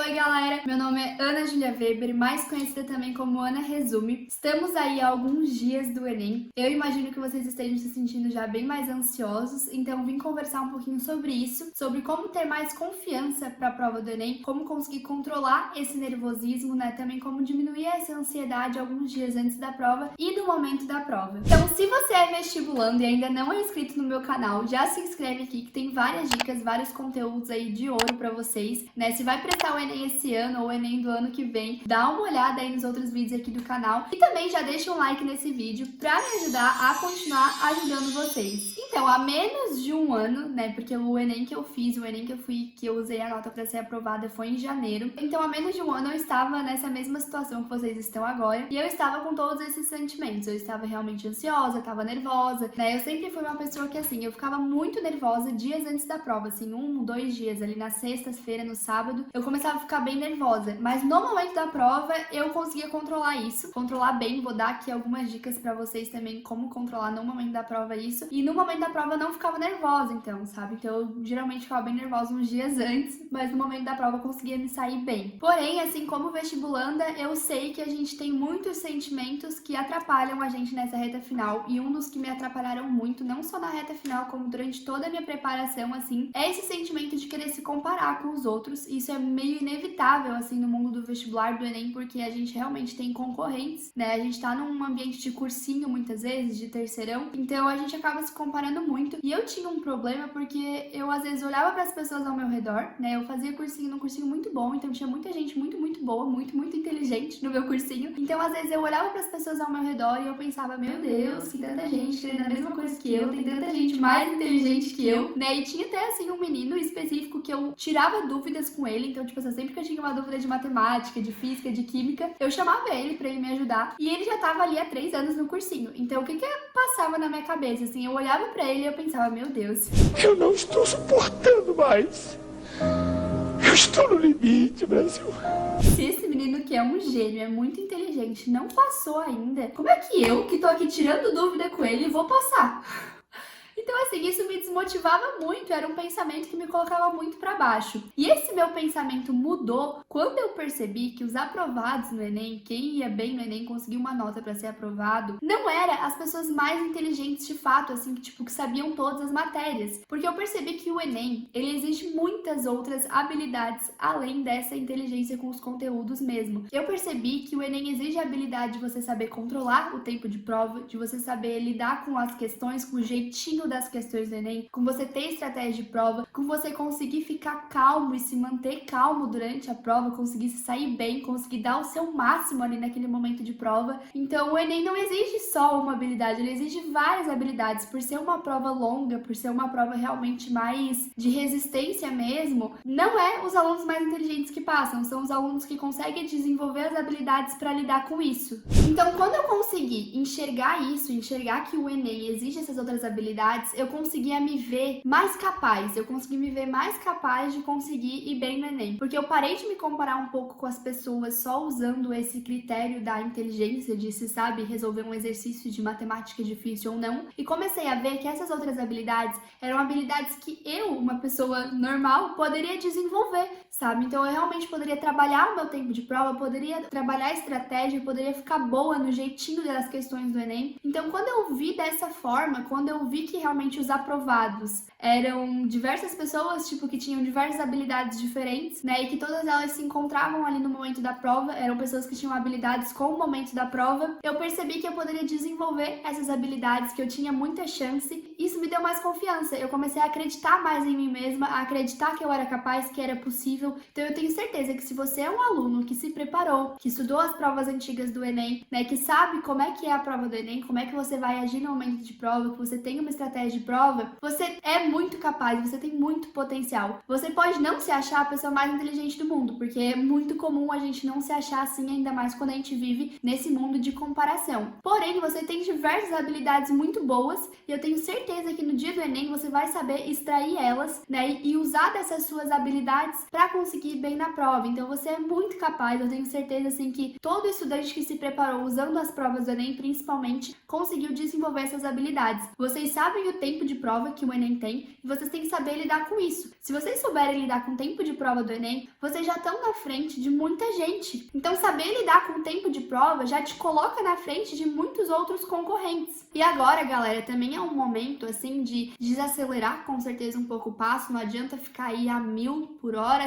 Oi galera, meu nome é Ana Júlia Weber, mais conhecida também como Ana Resume. Estamos aí há alguns dias do Enem. Eu imagino que vocês estejam se sentindo já bem mais ansiosos, então vim conversar um pouquinho sobre isso, sobre como ter mais confiança para a prova do Enem, como conseguir controlar esse nervosismo, né? Também como diminuir essa ansiedade alguns dias antes da prova e no momento da prova. Então, se você é vestibulando e ainda não é inscrito no meu canal, já se inscreve aqui que tem várias dicas, vários conteúdos aí de ouro para vocês, né? Se vai prestar o Enem esse ano ou o Enem do ano que vem, dá uma olhada aí nos outros vídeos aqui do canal e também já deixa um like nesse vídeo para me ajudar a continuar ajudando vocês. Então, há menos de um ano, né? Porque o Enem que eu fiz, o Enem que eu usei a nota para ser aprovada foi em janeiro. Então, há menos de um ano eu estava nessa mesma situação que vocês estão agora e eu estava com todos esses sentimentos. Eu estava realmente ansiosa, estava nervosa, né? Eu sempre fui uma pessoa que, assim, eu ficava muito nervosa dias antes da prova, assim, 1, 2 dias ali na sexta-feira, no sábado, eu começava a ficar bem nervosa. Mas no momento da prova, eu conseguia controlar isso, controlar bem. Vou dar aqui algumas dicas pra vocês também como controlar no momento da prova isso. E no momento da prova eu não ficava nervosa, então, sabe? Então eu geralmente ficava bem nervosa uns dias antes, mas no momento da prova eu conseguia me sair bem. Porém, assim como vestibulanda, eu sei que a gente tem muitos sentimentos que atrapalham a gente nessa reta final. E um dos que me atrapalharam muito, não só na reta final, como durante toda a minha preparação, assim, é esse sentimento de querer se comparar com os outros. Isso é meio inevitável, assim, no mundo do vestibular, do Enem, porque a gente realmente tem concorrentes, né? A gente tá num ambiente de cursinho, muitas vezes, de terceirão, então a gente acaba se comparando muito. E eu tinha um problema porque eu, às vezes, olhava para as pessoas ao meu redor, né? Eu fazia cursinho num cursinho muito bom, então tinha muita gente muito boa, muito inteligente no meu cursinho. Então, às vezes, eu olhava para as pessoas ao meu redor e eu pensava, meu Deus, tem tanta gente querendo a mesma coisa que eu, tem tanta gente mais inteligente que eu, né? E tinha até, assim, um menino específico que eu tirava dúvidas com ele, então, tipo assim, sempre que eu tinha uma dúvida de matemática, de física, de química, eu chamava ele pra ele me ajudar, e ele já tava ali há 3 anos no cursinho. Então, o que que passava na minha cabeça, assim? Eu olhava pra ele e eu pensava, meu Deus, eu não estou suportando mais. Eu estou no limite, Brasil. se esse menino que é um gênio, é muito inteligente, não passou ainda, como é que eu, que tô aqui tirando dúvida com ele, vou passar? Então, assim, isso me desmotivava muito, era um pensamento que me colocava muito para baixo. E esse meu pensamento mudou quando eu percebi que os aprovados no Enem, quem ia bem no Enem, conseguiu uma nota para ser aprovado, não era as pessoas mais inteligentes de fato, assim, que sabiam todas as matérias. Porque eu percebi que o Enem, ele exige muitas outras habilidades além dessa inteligência com os conteúdos mesmo. Eu percebi que o Enem exige a habilidade de você saber controlar o tempo de prova, de você saber lidar com as questões, com o jeitinho das questões do Enem, com você ter estratégia de prova, com você conseguir ficar calmo e se manter calmo durante a prova, conseguir se sair bem, conseguir dar o seu máximo ali naquele momento de prova. Então o Enem não exige só uma habilidade, ele exige várias habilidades. Por ser uma prova longa, por ser uma prova realmente mais de resistência mesmo, não é os alunos mais inteligentes que passam, são os alunos que conseguem desenvolver as habilidades para lidar com isso. Então, quando eu consegui enxergar isso, enxergar que o Enem exige essas outras habilidades, eu conseguia me ver mais capaz, eu consegui me ver mais capaz de conseguir ir bem no Enem. Porque eu parei de me comparar um pouco com as pessoas só usando esse critério da inteligência, de se sabe resolver um exercício de matemática difícil ou não, e comecei a ver que essas outras habilidades eram habilidades que eu, uma pessoa normal, poderia desenvolver, sabe? Então eu realmente poderia trabalhar o meu tempo de prova, poderia trabalhar a estratégia, poderia ficar boa no jeitinho das questões do Enem. Então quando eu vi dessa forma, quando eu vi que realmente os aprovados eram diversas pessoas, tipo, que tinham diversas habilidades diferentes, né, e que todas elas se encontravam ali no momento da prova, eram pessoas que tinham habilidades com o momento da prova, eu percebi que eu poderia desenvolver essas habilidades, que eu tinha muita chance. Isso me deu mais confiança, eu comecei a acreditar mais em mim mesma, a acreditar que eu era capaz, que era possível. Então eu tenho certeza que se você é um aluno que se preparou, que estudou as provas antigas do Enem, né, que sabe como é que é a prova do Enem, como é que você vai agir no momento de prova, que você tem uma estratégia de prova, você é muito capaz, você tem muito potencial. Você pode não se achar a pessoa mais inteligente do mundo, porque é muito comum a gente não se achar assim, ainda mais quando a gente vive nesse mundo de comparação. Porém, você tem diversas habilidades muito boas e eu tenho certeza que no dia do Enem você vai saber extrair elas, né, e usar dessas suas habilidades para conseguir ir bem na prova. Então você é muito capaz, eu tenho certeza assim que todo estudante que se preparou usando as provas do Enem, principalmente, conseguiu desenvolver essas habilidades. Vocês sabem o o tempo de prova que o Enem tem e vocês têm que saber lidar com isso. Se vocês souberem lidar com o tempo de prova do Enem, vocês já estão na frente de muita gente. Então, saber lidar com o tempo de prova já te coloca na frente de muitos outros concorrentes. E agora, galera, também é um momento, assim, de desacelerar com certeza um pouco o passo. Não adianta ficar aí a 1000 por hora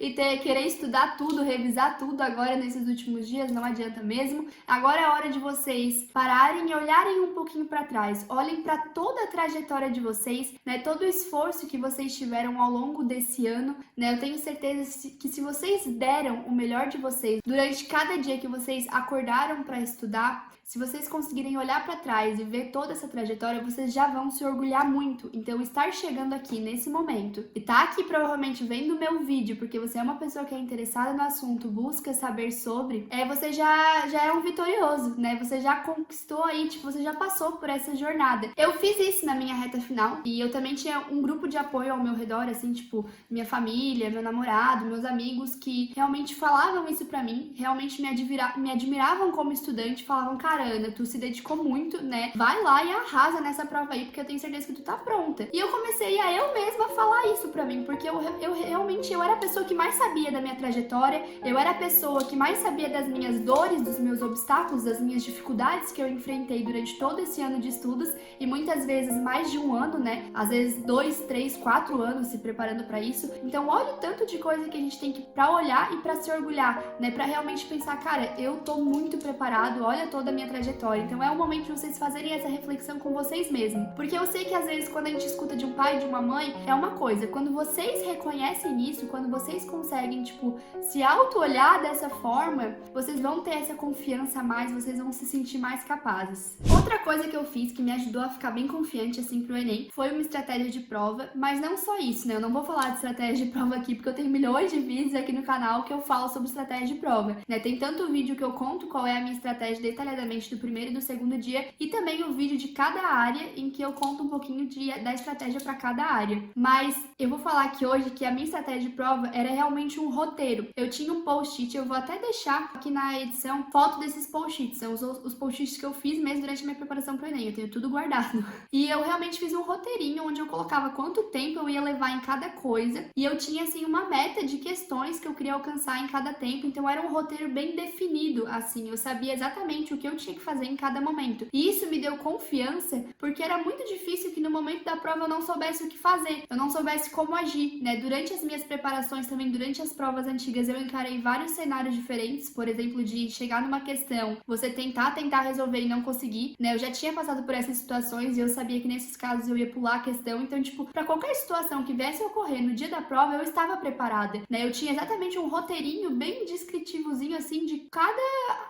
e querer estudar tudo, revisar tudo agora nesses últimos dias, não adianta mesmo. Agora é hora de vocês pararem e olharem um pouquinho para trás. Olhem para toda a trajetória de vocês, né? Todo o esforço que vocês tiveram ao longo desse ano, né? Eu tenho certeza que se vocês deram o melhor de vocês durante cada dia que vocês acordaram para estudar, se vocês conseguirem olhar para trás e ver toda essa trajetória, vocês já vão se orgulhar muito. Então, estar chegando aqui nesse momento e tá aqui provavelmente vendo o meu vídeo, porque você é uma pessoa que é interessada no assunto, busca saber sobre, você já é um vitorioso, né? Você já conquistou aí, tipo, você já passou por essa jornada. Eu fiz isso na minha reta final e eu também tinha um grupo de apoio ao meu redor, assim, tipo, minha família, meu namorado, meus amigos, que realmente falavam isso pra mim, realmente me admiravam como estudante, falavam, cara, Ana, tu se dedicou muito, né? Vai lá e arrasa nessa prova aí, porque eu tenho certeza que tu tá pronta. E eu comecei a eu mesma falar isso pra mim, porque eu realmente era a pessoa que mais sabia da minha trajetória, eu era a pessoa que mais sabia das minhas dores, dos meus obstáculos, das minhas dificuldades que eu enfrentei durante todo esse ano de estudos, e muitas vezes mais de um ano, né? Às vezes 2, 3, 4 anos se preparando pra isso. Então, olha o tanto de coisa que a gente tem que pra olhar e pra se orgulhar, né? Pra realmente pensar, cara, eu tô muito preparado, olha toda a minha trajetória. Então é o momento de vocês fazerem essa reflexão com vocês mesmos. Porque eu sei que às vezes quando a gente escuta de um pai, de uma mãe, é uma coisa. Quando vocês reconhecem isso, quando vocês conseguem, tipo, se auto-olhar dessa forma, vocês vão ter essa confiança a mais, vocês vão se sentir mais capazes. Outra coisa que eu fiz que me ajudou a ficar bem confiante, assim, pro Enem, foi uma estratégia de prova, mas não só isso, né? Eu não vou falar de estratégia de prova aqui, porque eu tenho milhões de vídeos aqui no canal que eu falo sobre estratégia de prova, né? Tem tanto vídeo que eu conto qual é a minha estratégia detalhadamente do primeiro e do segundo dia, e também o vídeo de cada área em que eu conto um pouquinho da estratégia para cada área. Mas eu vou falar aqui hoje que a minha estratégia de prova era realmente um roteiro. Eu tinha um post-it, eu vou até deixar aqui na edição foto desses post-its, são os post-its que eu fiz mesmo durante a minha preparação para o Enem, eu tenho tudo guardado. E eu realmente fiz um roteirinho onde eu colocava quanto tempo eu ia levar em cada coisa, e eu tinha assim uma meta de questões que eu queria alcançar em cada tempo, então era um roteiro bem definido, assim, eu sabia exatamente o que eu tinha que fazer em cada momento. E isso me deu confiança, porque era muito difícil que no momento da prova eu não soubesse o que fazer, eu não soubesse como agir, né? Durante as minhas preparações também, durante as provas antigas, eu encarei vários cenários diferentes, por exemplo, de chegar numa questão, você tentar resolver e não conseguir, né? Eu já tinha passado por essas situações e eu sabia que nesses casos eu ia pular a questão, então, tipo, pra qualquer situação que viesse a ocorrer no dia da prova, eu estava preparada, né? Eu tinha exatamente um roteirinho bem descritivozinho, assim, de cada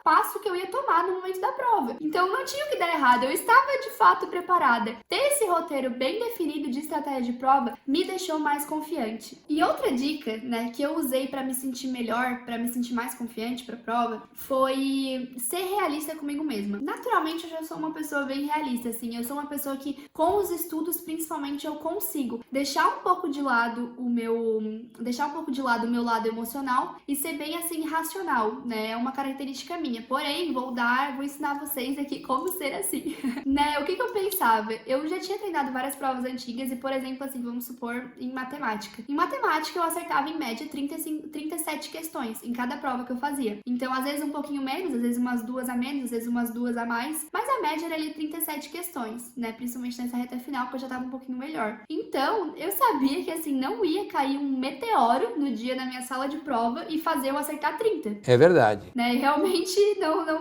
passo que eu ia tomar no momento da prova. Então não tinha o que dar errado, eu estava de fato preparada. Ter esse roteiro bem definido de estratégia de prova me deixou mais confiante. E outra dica, né, que eu usei para me sentir melhor, para me sentir mais confiante para a prova, foi ser realista comigo mesma. Naturalmente eu já sou uma pessoa bem realista, assim, eu sou uma pessoa que com os estudos principalmente eu consigo deixar um pouco de lado o meu lado emocional e ser bem assim racional, né? É uma característica minha. Porém, vou ensinar vocês aqui como ser assim. Né? O que eu pensava? Eu já tinha treinado várias provas antigas e, por exemplo, assim, vamos supor, em matemática. Em matemática, eu acertava em média 37 questões em cada prova que eu fazia. Então, às vezes um pouquinho menos, às vezes umas 2 a menos, às vezes umas 2 a mais, mas a média era ali 37 questões, né? Principalmente nessa reta final, que eu já tava um pouquinho melhor. Então, eu sabia que, assim, não ia cair um meteoro no dia na minha sala de prova e fazer eu acertar 30. É verdade. Né? Realmente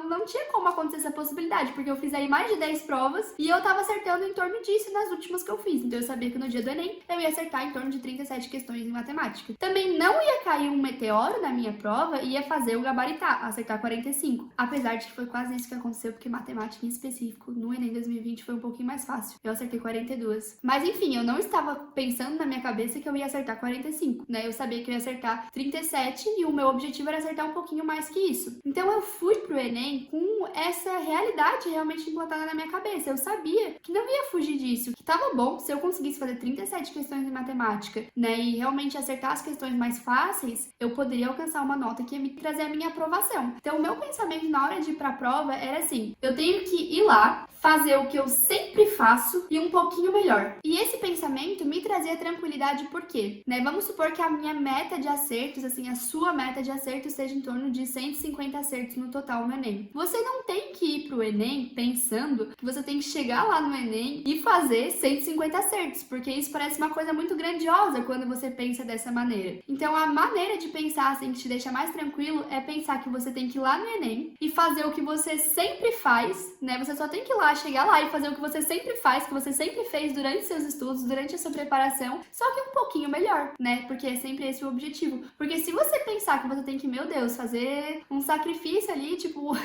não tinha como acontecer essa possibilidade, porque eu fiz aí mais de 10 provas e eu tava acertando em torno disso nas últimas que eu fiz. Então eu sabia que no dia do Enem eu ia acertar em torno de 37 questões em matemática. Também não ia cair um meteoro na minha prova e ia fazer eu gabaritar, acertar 45. Apesar de que foi quase isso que aconteceu, porque matemática em específico no Enem 2020 foi um pouquinho mais fácil. Eu acertei 42. Mas enfim, eu não estava pensando na minha cabeça que eu ia acertar 45, né? Eu sabia que eu ia acertar 37 e o meu objetivo era acertar um pouquinho mais que isso. Então eu fui pro Enem com essa realidade realmente implantada na minha cabeça. Eu sabia que não ia fugir disso, que tava bom se eu conseguisse fazer 37 questões em matemática, né, e realmente acertar as questões mais fáceis, eu poderia alcançar uma nota que ia me trazer a minha aprovação. Então, o meu pensamento na hora de ir pra prova era assim: eu tenho que ir lá, fazer o que eu sempre faço e um pouquinho melhor. E esse pensamento me trazia tranquilidade, por quê? Vamos supor que a minha meta de acertos, assim, a sua meta de acertos seja em torno de 150 acertos no total no Enem. Você não tem que ir pro Enem pensando que você tem que chegar lá no Enem e fazer 150 acertos, porque isso parece uma coisa muito grandiosa quando você pensa dessa maneira. Então, a maneira de pensar, assim, que te deixa mais tranquilo é pensar que você tem que ir lá no Enem e fazer o que você sempre faz, Você só tem que ir lá, chegar lá e fazer o que você sempre faz, que você sempre fez durante seus estudos, durante a sua preparação, só que um pouquinho melhor, Porque é sempre esse o objetivo. Porque se você pensar que você tem que, meu Deus, fazer um sacrifício ali, tipo,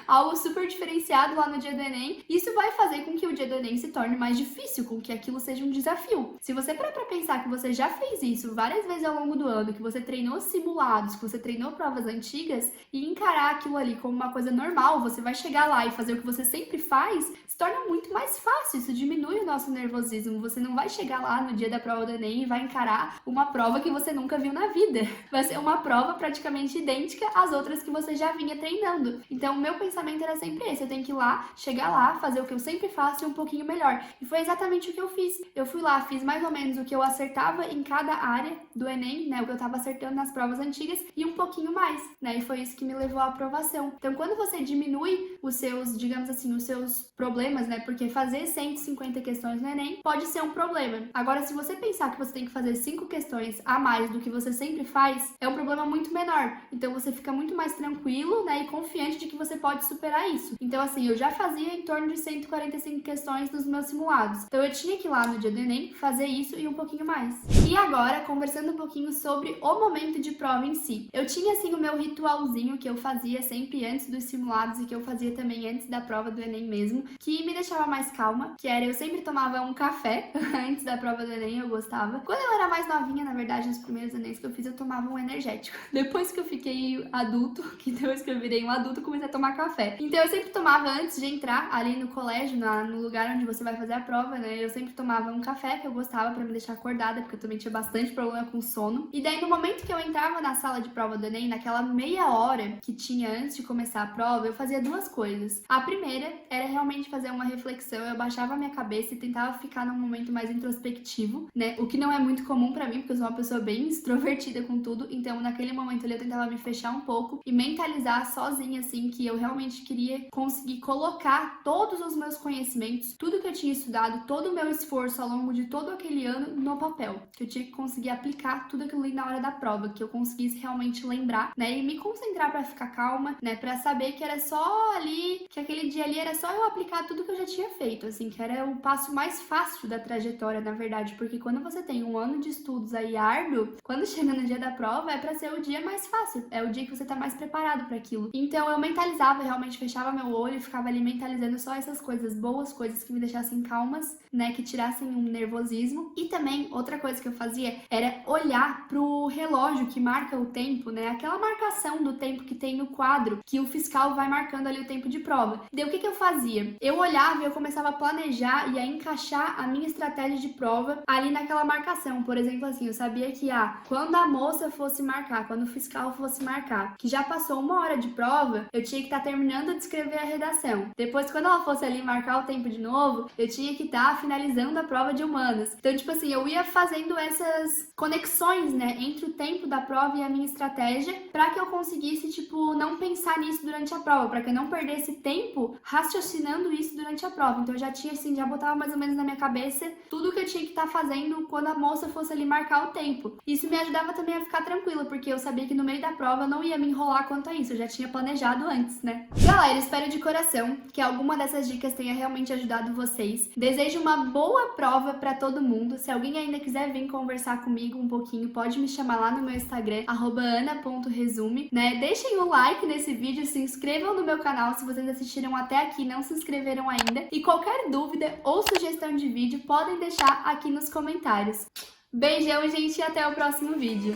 algo super diferenciado lá no dia do Enem, isso vai fazer com que o dia do Enem se torne mais difícil, com que aquilo seja um desafio. Se você parar pra pensar que você já fez isso várias vezes ao longo do ano, que você treinou simulados, que você treinou provas antigas, e encarar aquilo ali como uma coisa normal, você vai chegar lá e fazer o que você sempre faz, se torna muito mais fácil, isso diminui o nosso nervosismo. Você não vai chegar lá no dia da prova do Enem e vai encarar uma prova que você nunca viu na vida. Vai ser uma prova praticamente idêntica às outras que você já vinha treinando. Então, o meu pensamento era sempre esse: eu tenho que ir lá, chegar lá, fazer o que eu sempre faço e um pouquinho melhor. E foi exatamente o que eu fiz. Eu fui lá, fiz mais ou menos o que eu acertava em cada área do Enem, O que eu tava acertando nas provas antigas e um pouquinho mais, E foi isso que me levou à aprovação. Então, quando você diminui os seus, digamos assim, os seus problemas, Porque fazer 150 questões no Enem pode ser um problema. Agora, se você pensar que você tem que fazer 5 questões a mais do que você sempre faz, é um problema muito menor. Então, você fica muito mais tranquilo, E confiante de que você pode superar isso. Então, assim, eu já fazia em torno de 145 questões nos meus simulados. Então, eu tinha que ir lá no dia do Enem fazer isso e um pouquinho mais. E agora, conversando um pouquinho sobre o momento de prova em si. Eu tinha, assim, o meu ritualzinho que eu fazia sempre antes dos simulados e que eu fazia também antes da prova do Enem mesmo, que me deixava mais calma, que era: eu sempre tomava um café antes da prova do Enem, eu gostava. Quando eu era mais novinha, na verdade, nos primeiros Enems que eu fiz, eu tomava um energético. Depois que eu fiquei adulto, depois que eu virei um adulto, eu comecei a tomar café. Então, eu sempre tomava antes de entrar ali no colégio, no lugar onde você vai fazer a prova, Eu sempre tomava um café que eu gostava pra me deixar acordada, porque eu também tinha bastante problema com sono. E daí, no momento que eu entrava na sala de prova do Enem, naquela meia hora que tinha antes de começar a prova, eu fazia duas coisas. A primeira era realmente fazer uma reflexão. Eu baixava a minha cabeça e tentava ficar num momento mais introspectivo, O que não é muito comum pra mim, porque eu sou uma pessoa bem extrovertida com tudo. Então, naquele momento ali, eu tentava me fechar um pouco e mentalizar sozinha, assim, que eu realmente queria conseguir colocar todos os meus conhecimentos, tudo que eu tinha estudado, todo o meu esforço ao longo de todo aquele ano no papel. Que eu tinha que conseguir aplicar tudo aquilo ali na hora da prova, que eu conseguisse realmente lembrar, E me concentrar pra ficar calma, Pra saber que era só ali, que aquele dia ali era só eu aplicar tudo que eu já tinha feito, assim, que era o passo mais fácil da trajetória, na verdade, porque quando você tem um ano de estudos aí árduo, quando chega no dia da prova é pra ser o dia mais fácil, é o dia que você tá mais preparado pra aquilo. Então eu mentalizava, realmente fechava meu olho e ficava ali mentalizando só essas coisas boas, coisas que me deixassem calmas, que tirassem um nervosismo. E também, outra coisa que eu fazia era olhar pro relógio que marca o tempo, aquela marcação do tempo que tem no quadro, que o fiscal vai marcando ali o tempo de prova. Daí o que eu fazia? Eu olhava e eu começava a planejar e a encaixar a minha estratégia de prova ali naquela marcação. Por exemplo, assim, eu sabia que quando a moça fosse marcar, quando o fiscal fosse marcar, que já passou 1 hora de prova, eu tinha que estar terminando de escrever a redação. Depois, quando ela fosse ali marcar o tempo de novo, eu tinha que estar finalizando a prova de humanas. Então, tipo assim, eu ia fazendo essas conexões, entre o tempo da prova e a minha estratégia, pra que eu conseguisse, tipo, não pensar nisso durante a prova, pra que eu não perdesse tempo raciocinando isso durante a prova. Então, eu já tinha, assim, já botava mais ou menos na minha cabeça tudo que eu tinha que estar fazendo quando a moça fosse ali marcar o tempo. Isso me ajudava também a ficar tranquila, porque eu sabia que no meio da prova eu não ia me enrolar quanto a isso, eu já tinha planejado antes, Galera, espero de coração que alguma dessas dicas tenha realmente ajudado vocês. Desejo uma boa prova pra todo mundo. Se alguém ainda quiser vir conversar comigo um pouquinho, pode me chamar lá no meu Instagram, @ana.resume, Deixem um like nesse vídeo, se inscrevam no meu canal se vocês assistiram até aqui e não se inscreveram ainda. E qualquer dúvida ou sugestão de vídeo, podem deixar aqui nos comentários. Beijão, gente, e até o próximo vídeo.